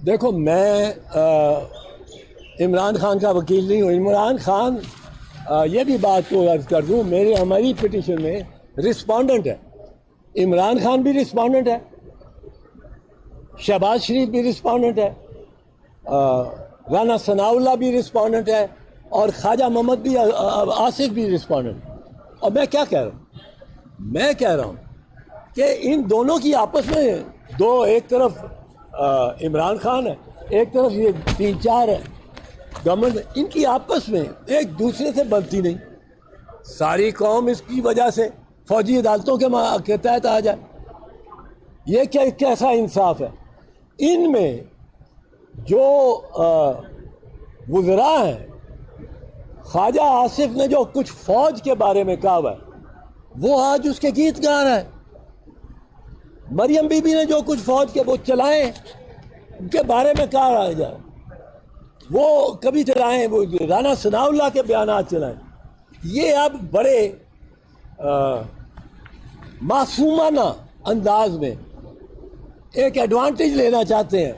دیکھو میں عمران خان کا وکیل نہیں ہوں. عمران خان یہ بھی بات کو عرض کر دوں, ہماری پٹیشن میں رسپونڈنٹ ہے. عمران خان بھی رسپونڈنٹ ہے, شہباز شریف بھی رسپونڈنٹ ہے, رانا ثناء اللہ بھی رسپونڈنٹ ہے, اور خواجہ محمد بھی آصف بھی رسپونڈنٹ. اور میں کیا کہہ رہا ہوں, میں کہہ رہا ہوں کہ ان دونوں کی آپس میں ایک طرف عمران خان ہے, ایک طرف یہ 3-4 ہے گورنمنٹ, ان کی آپس میں ایک دوسرے سے بنتی نہیں. ساری قوم اس کی وجہ سے فوجی عدالتوں کے تحت آ جائے. یہ کیسا انصاف ہے؟ ان میں جو وزراء ہیں, خواجہ آصف نے جو کچھ فوج کے بارے میں کہا ہوا ہے وہ آج اس کے گیت گا رہا ہے. مریم بی بی نے جو کچھ فوج کے وہ چلائیں ان کے بارے میں کہا رہا جائے, وہ کبھی چلائیں, وہ رانا ثناء اللہ کے بیانات چلائیں. یہ اب بڑے معصومانہ انداز میں ایک ایڈوانٹیج لینا چاہتے ہیں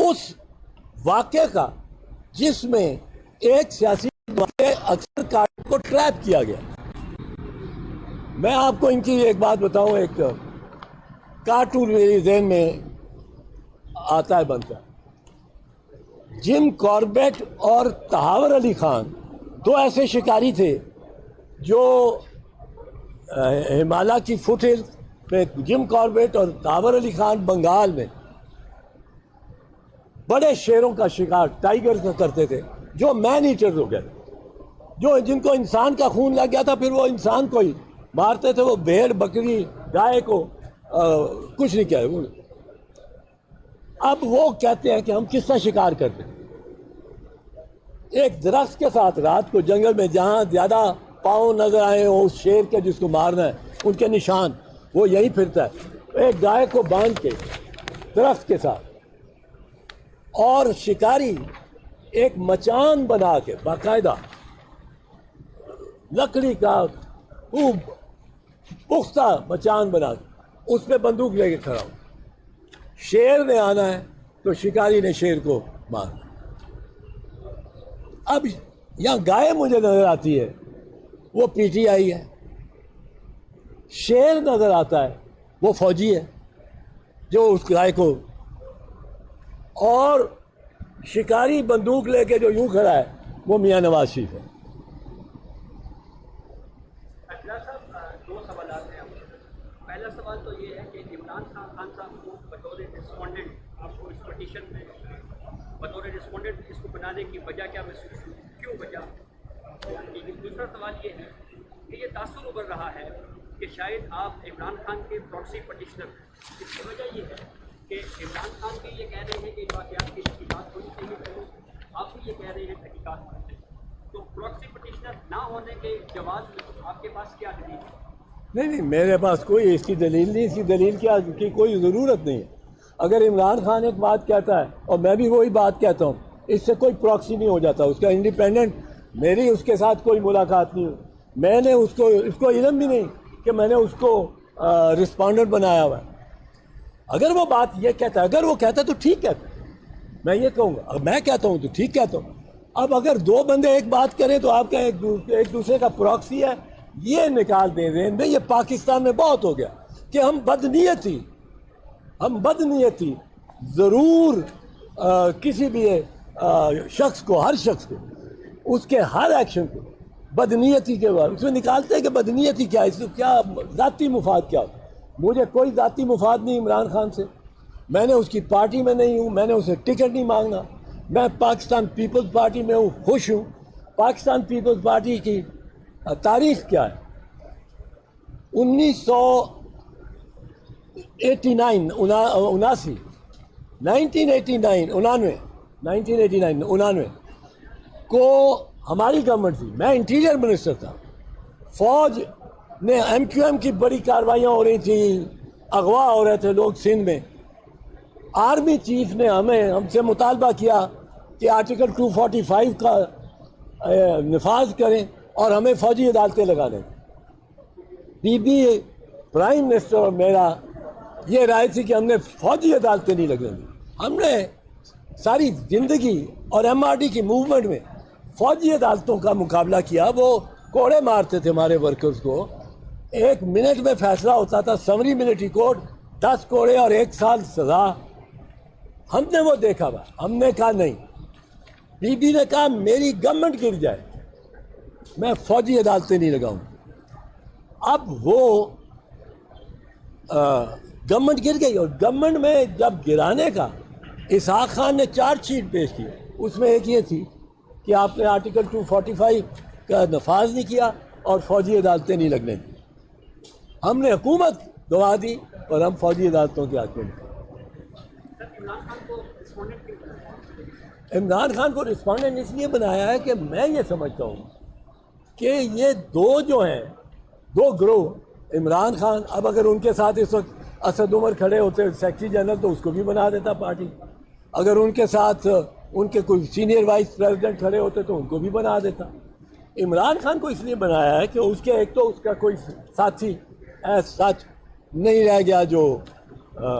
اس واقعے کا جس میں ایک سیاسی اکثر کارٹون کو ٹریپ کیا گیا. میں آپ کو ان کی ایک بات بتاؤں, ایک کارٹون میرے ذہن میں آتا ہے بنتا ہے. جم کاربیٹ اور تحاور علی خان دو ایسے شکاری تھے جو ہمالیہ کی فٹ ہل میں, جم کاربیٹ اور تحاور علی خان بنگال میں بڑے شیروں کا شکار ٹائیگر کا کرتے تھے جو مین ایٹرز ہو گئے, جن کو انسان کا خون لگ گیا تھا پھر وہ انسان کو ہی مارتے تھے. وہ بھیڑ بکری گائے کو کچھ نہیں کہے. اب وہ کہتے ہیں کہ ہم کس طرح شکار کرتے ہیں. ایک درخت کے ساتھ رات کو جنگل میں جہاں زیادہ پاؤں نظر آئے اس شیر کے جس کو مارنا ہے ان کے نشان وہ یہی پھرتا ہے. ایک گائے کو باندھ کے درخت کے ساتھ, اور شکاری ایک مچان بنا کے باقاعدہ لکڑی کا خوب پختہ مچان بنا کے اس پہ بندوق لے کے کھڑا ہو. شیر نے آنا ہے تو شکاری نے شیر کو مارنا. اب یہاں گائے مجھے نظر آتی ہے وہ پی ٹی آئی ہے, شیر نظر آتا ہے وہ فوجی ہے جو اس گائے کو, اور شکاری بندوق لے کے جو یوں کھڑا ہے وہ میاں نواز شریف ہے. دو سوالات ہیں. پہلا سوال تو یہ ہے کہ عمران خان صاحب کو بطور رسپونڈنٹ آپ کو اس پٹیشن میں بطور رسپونڈنٹ اس کو بنانے کی وجہ کیا محسوس ہوئی, کیوں وجہ؟ دوسرا سوال یہ ہے کہ یہ تاثر ابھر رہا ہے کہ شاید آپ عمران خان کے پراکسی پٹیشنر. اس کی وجہ یہ ہے کہ عمران خان بھی یہ کہہ رہے ہیں کہ واقعات کی تحقیقات ہونی چاہیے, آپ بھی یہ کہہ رہے ہیں تحقیقات ہونی چاہیے. تو پراکسی پٹیشنر نہ ہونے کے جواز میں آپ کے پاس کیا دلیل ہے؟ نہیں, میرے پاس کوئی اس کی دلیل نہیں. اس کی دلیل کی کوئی ضرورت نہیں ہے. اگر عمران خان ایک بات کہتا ہے اور میں بھی وہی بات کہتا ہوں, اس سے کوئی پراکسی نہیں ہو جاتا. اس کا انڈیپینڈنٹ میری اس کے ساتھ کوئی ملاقات نہیں ہوئی. میں نے اس کو علم بھی نہیں کہ میں نے اس کو رسپونڈنٹ بنایا ہوا ہے. اگر وہ بات یہ کہتا ہے, اگر وہ کہتا ہے تو ٹھیک کہتا ہے, میں یہ کہوں گا. میں کہتا ہوں تو ٹھیک کہتا ہوں. اب اگر دو بندے ایک بات کریں تو آپ کا ایک دوسرے کا پراکسی ہے, یہ نکال دیں ذہن میں. یہ پاکستان میں بہت ہو گیا کہ ہم بدنیتی ضرور کسی بھی شخص کو, ہر شخص کو اس کے ہر ایکشن کو بدنیتی کے بارے اس میں نکالتے ہیں کہ بدنیتی کیا ہے, اس کو کیا ذاتی مفاد کیا ہوتا ہے. مجھے کوئی ذاتی مفاد نہیں عمران خان سے. میں نے اس کی پارٹی میں نہیں ہوں, میں نے اسے ٹکٹ نہیں مانگنا. میں پاکستان پیپلز پارٹی میں ہوں, خوش ہوں. پاکستان پیپلز پارٹی کی تاریخ کیا ہے؟ 1989 کو ہماری گورنمنٹ تھی, میں انٹیریئر منسٹر تھا. فوج نے ایم کیو ایم کی بڑی کارروائیاں ہو رہی تھیں, اغوا ہو رہے تھے لوگ سندھ میں. آرمی چیف نے ہم سے مطالبہ کیا کہ آرٹیکل 245 کا نفاذ کریں اور ہمیں فوجی عدالتیں لگا دیں. بی بی پرائم منسٹر اور میرا یہ رائے تھی کہ ہم نے فوجی عدالتیں نہیں لگنے دی, ہم نے ساری زندگی اور MRD کی موومنٹ میں فوجی عدالتوں کا مقابلہ کیا. وہ کوڑے مارتے تھے ہمارے ورکرز کو. 1 منٹ میں فیصلہ ہوتا تھا. سمری ملٹری کورٹ 10 کوڑے اور 1 سال سزا. ہم نے وہ دیکھا ہوا. ہم نے کہا نہیں. بی بی نے کہا میری گورنمنٹ گر جائے میں فوجی عدالتیں نہیں لگاؤں. اب وہ گورنمنٹ گر گئی. اور گورنمنٹ میں جب گرانے کا اسحاق خان نے 4 شیٹ پیش کی. اس میں ایک یہ تھی کہ آپ نے آرٹیکل 245 کا نفاذ نہیں کیا اور فوجی عدالتیں نہیں لگنے دی. ہم نے حکومت گوا دی اور ہم فوجی عدالتوں کے حق میں. عمران خان کو رسپونڈنٹ اس لیے بنایا ہے کہ میں یہ سمجھتا ہوں کہ یہ جو ہیں 2 گروہ. عمران خان اب اگر ان کے ساتھ اس وقت اسد عمر کھڑے ہوتے سیکرٹری جنرل تو اس کو بھی بنا دیتا پارٹی. اگر ان کے ساتھ ان کے کوئی سینئر وائس پریزیڈنٹ کھڑے ہوتے تو ان کو بھی بنا دیتا. عمران خان کو اس لیے بنایا ہے کہ اس کے ایک تو اس کا کوئی ساتھی سچ نہیں رہ گیا جو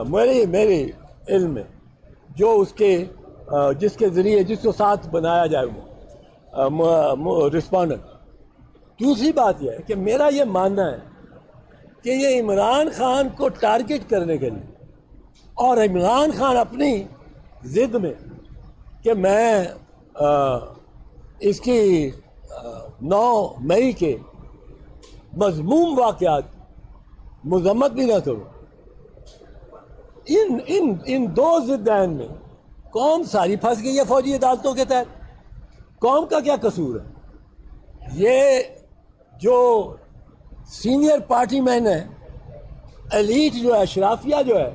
میرے علم میں جو اس کے جس کے ذریعے جس کو ساتھ بنایا جائے وہ رسپونڈنٹ. دوسری بات یہ ہے کہ میرا یہ ماننا ہے کہ یہ عمران خان کو ٹارگٹ کرنے کے لیے اور عمران خان اپنی ضد میں کہ میں اس کی 9 مئی کے مذموم واقعات مذمت بھی نہ کروں. ان 2 ضدین میں قوم ساری پھنس گئی ہے فوجی عدالتوں کے تحت. قوم کا کیا قصور ہے؟ یہ جو سینئر پارٹی مین ہے ایلیٹ جو ہے اشرافیہ جو ہے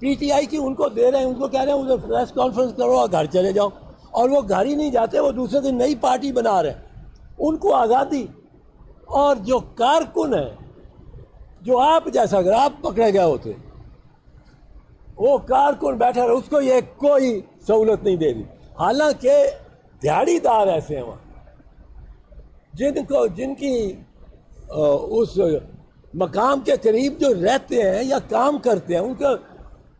PTI کی ان کو دے رہے ہیں. ان کو کہہ رہے ہیں انہیں پریس کانفرنس کرو اور گھر چلے جاؤ. اور وہ گھر ہی نہیں جاتے. وہ دوسرے دن نئی پارٹی بنا رہے ہیں. ان کو آزادی. اور جو کارکن ہے جو آپ جیسا اگر آپ پکڑے گئے ہوتے وہ کارکن بیٹھا رہا اس کو یہ کوئی سہولت نہیں دے دی. حالانکہ دیہڑی دار ایسے ہیں وہاں جن کی اس مقام کے قریب جو رہتے ہیں یا کام کرتے ہیں ان کا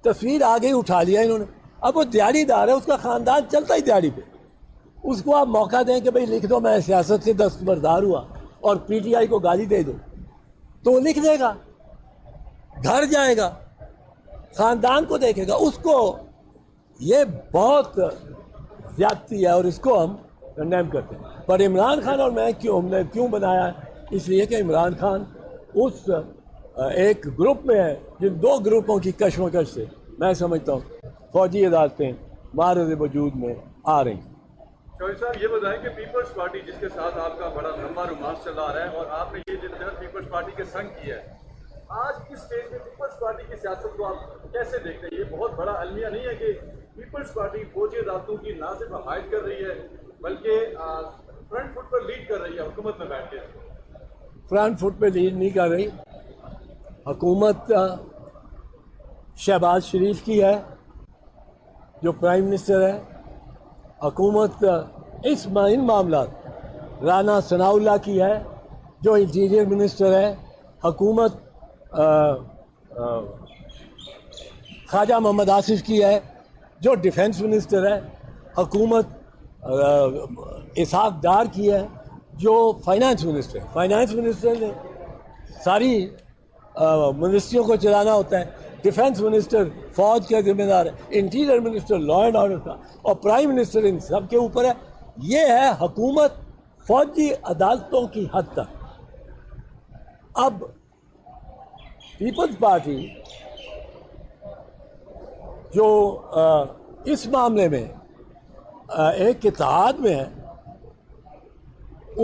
تصویر آگے ہی اٹھا لیا انہوں نے. اب وہ دیہڑی دار ہے. اس کا خاندان چلتا ہی دیہڑی پہ. اس کو آپ موقع دیں کہ بھئی لکھ دو میں سیاست سے دستبردار ہوا اور PTI کو گالی دے دو تو وہ لکھ دے گا. گھر جائے گا خاندان کو دیکھے گا. اس کو یہ بہت زیادتی ہے اور اس کو ہم کنڈیم کرتے ہیں. پر عمران خان اور میں ہم نے کیوں بنایا ہے؟ اس لیے کہ عمران خان اس ایک گروپ میں ہے جن 2 گروپوں کی کشمکش سے میں سمجھتا ہوں فوجی عدالتیں معرض وجود میں آ رہی ہیں. شوہر صاحب یہ بتائیں کہ پیپلز پارٹی جس کے ساتھ آپ کا بڑا لمبا رومانس چلا رہا ہے اور آپ نے یہ جدوجہد پیپلز پارٹی کے سنگ کیا ہے، آج اس اسٹیج میں پیپلز پارٹی کی سیاست کو آپ کیسے دیکھتے ہیں؟ یہ بہت بڑا المیہ نہیں ہے کہ پیپلز پارٹی فوجی عدالتوں کی نہ صرف حمایت کر رہی ہے بلکہ فرنٹ فٹ پر لیڈ کر رہی ہے حکومت میں بیٹھ کے؟ فرنٹ فٹ پہ لیڈ نہیں کر رہی. حکومت شہباز شریف کی ہے جو پرائم منسٹر ہے. حکومت ان معاملات رانا ثناء اللہ کی ہے جو انٹیریئر منسٹر ہے. حکومت خواجہ محمد آصف کی ہے جو ڈیفنس منسٹر ہے. حکومت اسحاق ڈار کی ہے جو فائنانس منسٹر ہے. فائنانس منسٹر نے ساری منسٹریوں کو چلانا ہوتا ہے. ڈیفنس منسٹر فوج کا ذمہ دار ہے. Interior minister law and order کا اور پرائم منسٹر ان سب کے اوپر ہے. یہ ہے حکومت فوجی عدالتوں کی حد تک. اب پیپلز پارٹی جو اس معاملے میں ایک اتحاد میں ہے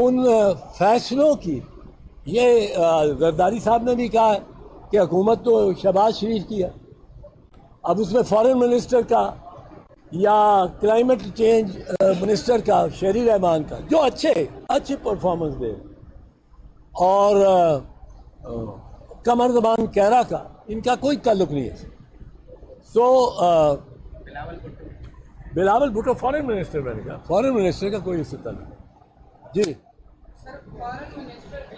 ان فیصلوں کی یہ زرداری صاحب نے بھی کہا کہ حکومت تو شہباز شریف کی ہے. اب اس میں فارن منسٹر کا یا کلائمیٹ چینج منسٹر کا شہری رحمان کا جو اچھے پرفارمنس دے اور قمر زمان کیرا کا ان کا کوئی تعلق نہیں ہے. سو بلاول بھٹو فارن منسٹر میں نے کہا فارن منسٹر کا کوئی اس سے تعلق نہیں. جی سر فارن منسٹر